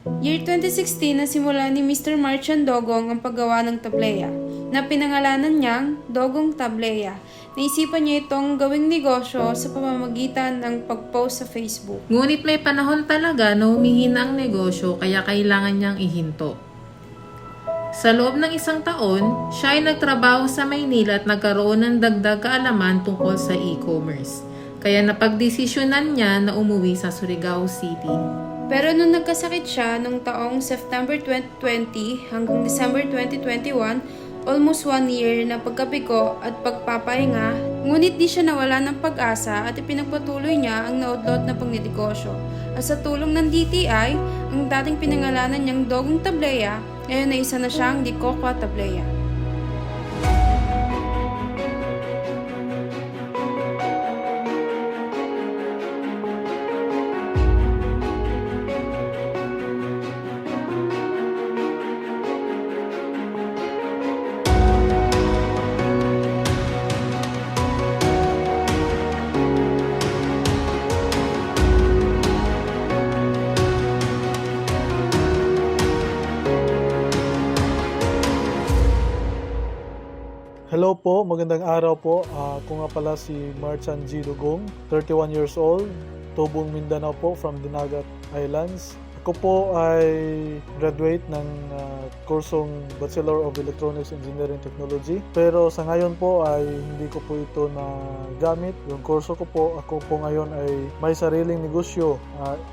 Year 2016 nasimula ni Mr. Marchan Dogong ang paggawa ng tableya, na pinangalanan niyang Dogong Tableya. Naisipan niya itong gawing negosyo sa pamamagitan ng pag-post sa Facebook. Ngunit may panahon talaga na humihina ang negosyo kaya kailangan niyang ihinto. Sa loob ng isang taon, siya ay nagtrabaho sa Maynila at nagkaroon ng dagdag kaalaman tungkol sa e-commerce. Kaya napagdesisyonan niya na umuwi sa Surigao City. Pero nung nagkasakit siya noong taong September 2020 hanggang December 2021, almost 1 year na pagkabigo at pagpapahinga, ngunit di siya nawala ng pag-asa at ipinagpatuloy niya ang naudlot na pangnegosyo. At sa tulong ng DTI, ang dating pinangalanan niyang Dogong Tableya, ngayon na isa na siyang Di Kokwa Tableya. Hello po, magandang araw po. Ako nga pala si Marchan G. Dugong, 31 years old, Tubong, Mindanao po, from Dinagat Islands. Ako po ay graduate ng kursong Bachelor of Electronics Engineering Technology. Pero sa ngayon po ay hindi ko po ito na gamit. Yung kurso ko po, ako po ngayon ay may sariling negosyo.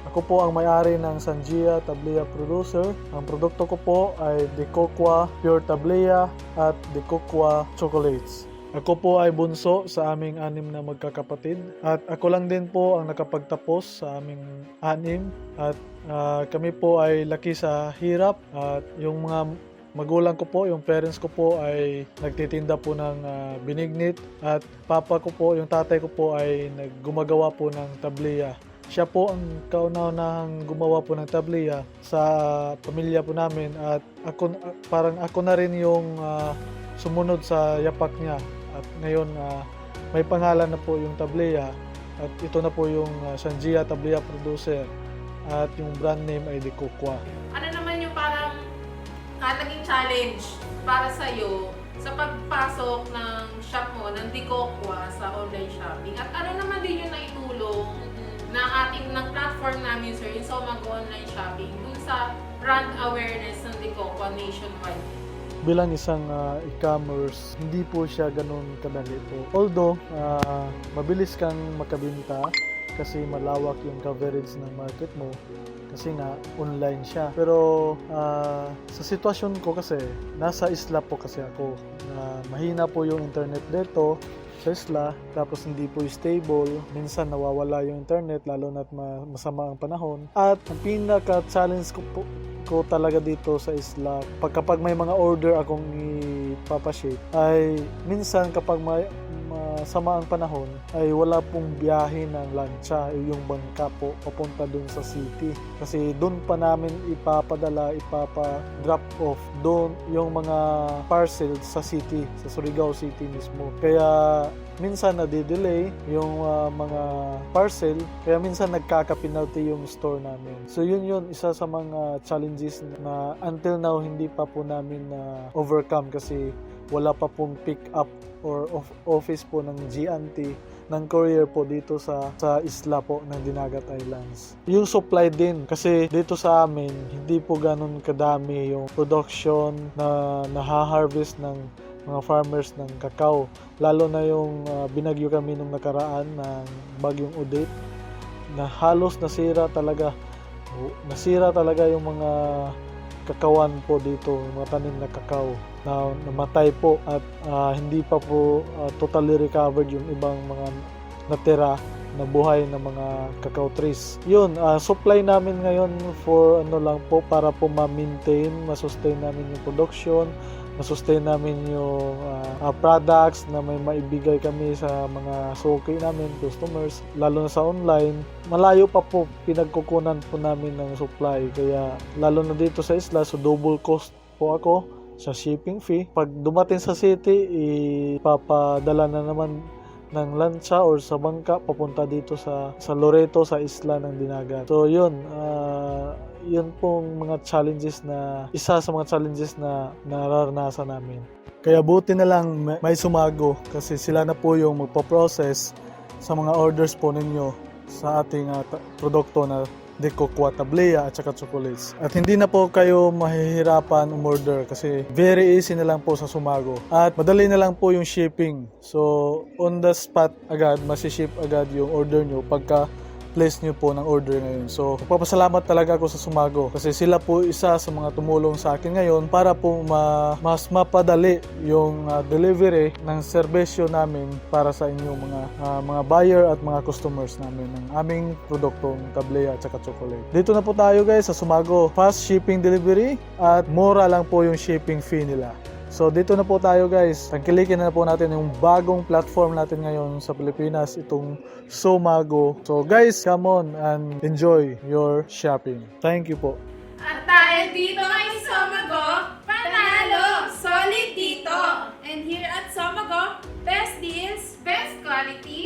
Ako po ang may-ari ng Sanjia Tableya Producer. Ang produkto ko po ay Di Kokwa Pure Tableya at Di Kokwa Chocolates. Ako po ay bunso sa aming 6 na magkakapatid at ako lang din po ang nakapagtapos sa aming 6 at kami po ay laki sa hirap at yung mga magulang ko po, yung parents ko po ay nagtitinda po ng binignit at papa ko po, yung tatay ko po ay gumagawa po ng tableya. Siya po ang kauna-unahang gumawa po ng tableya sa pamilya po namin at parang ako na rin yung sumunod sa yapak niya. At ngayon may pangalan na po yung tableya at ito na po yung Sanjia Tableya Producer at yung brand name ay Di Kokwa. Ano naman yung parang naging challenge para sa'yo sa pagpasok ng shop mo ng Di Kokwa sa online shopping? At ano naman din yung naitulong ng platform namin, sir, yung Somago Online Shopping dun sa brand awareness ng Di Kokwa nationwide? Bilang isang e-commerce, hindi po siya ganun kadali po. Although, mabilis kang makabenta kasi malawak yung coverage ng market mo kasi nga online siya. Pero sa sitwasyon ko kasi, nasa isla po kasi ako. Mahina po yung internet dito sa isla, tapos hindi po stable. Minsan nawawala yung internet, lalo na't masama ang panahon. At ang pinaka-challenge ko talaga dito sa isla, kapag may mga order akong ipapaship, ay minsan kapag masama ang panahon, ay wala pong biyahe ng lancha, yung bangka po papunta dun sa city. Kasi dun pa namin ipapa-drop off doon yung mga parcel sa city, sa Surigao City mismo. Kaya minsan nade-delay yung mga parcel, kaya minsan nagkaka-penalty yung store namin. So yun isa sa mga challenges na until now hindi pa po namin na overcome kasi wala pa pong pick up or office po ng GNT ng courier po dito sa isla po ng Dinagat Islands. Yung supply din kasi dito sa amin hindi po ganun kadami yung production na naha-harvest ng mga farmers ng kakao. Lalo na yung binagyo kami nung nakaraan ng bagyong Odette na halos nasira talaga yung mga kakawan po dito, yung mga tanim na kakao na namatay po at hindi pa po totally recovered yung ibang mga natira na buhay ng mga cacao trees. Yun, supply namin ngayon for lang po para po ma-maintain, ma-sustain namin yung production, ma-sustain namin yung products na may maibigay kami sa mga suki namin, customers, lalo na sa online. Malayo pa po pinagkukunan po namin ng supply, kaya lalo na dito sa isla, so double cost po ako sa shipping fee. Pag dumating sa city, ipapadala na naman ng lancha or sa bangka papunta dito sa Loreto, sa isla ng Dinagat. So yun, yun pong mga challenges na, isa sa mga challenges na nararanasan namin. Kaya buti na lang may Sumago kasi sila na po yung magpo-process sa mga orders po ninyo sa ating produkto na de cocoa, tablea at saka chocolates. At hindi na po kayo mahihirapan umorder kasi very easy na lang po sa Sumago. At madali na lang po yung shipping. So on the spot agad, masiship agad yung order nyo pagka place nyo po ng order ngayon. So, magpapasalamat talaga ako sa Sumago kasi sila po isa sa mga tumulong sa akin ngayon para po mas mapadali yung delivery ng serbisyo namin para sa inyong mga buyer at mga customers namin ng aming produktong tablea at saka chocolate. Dito na po tayo guys sa Sumago. Fast shipping delivery at mura lang po yung shipping fee nila. So dito na po tayo guys, tangkilikin na po natin yung bagong platform natin ngayon sa Pilipinas, itong Sumago. So guys, come on and enjoy your shopping. Thank you po. At tayo dito ay Sumago, panalo, solid dito. And here at Sumago, best deals, Best quality,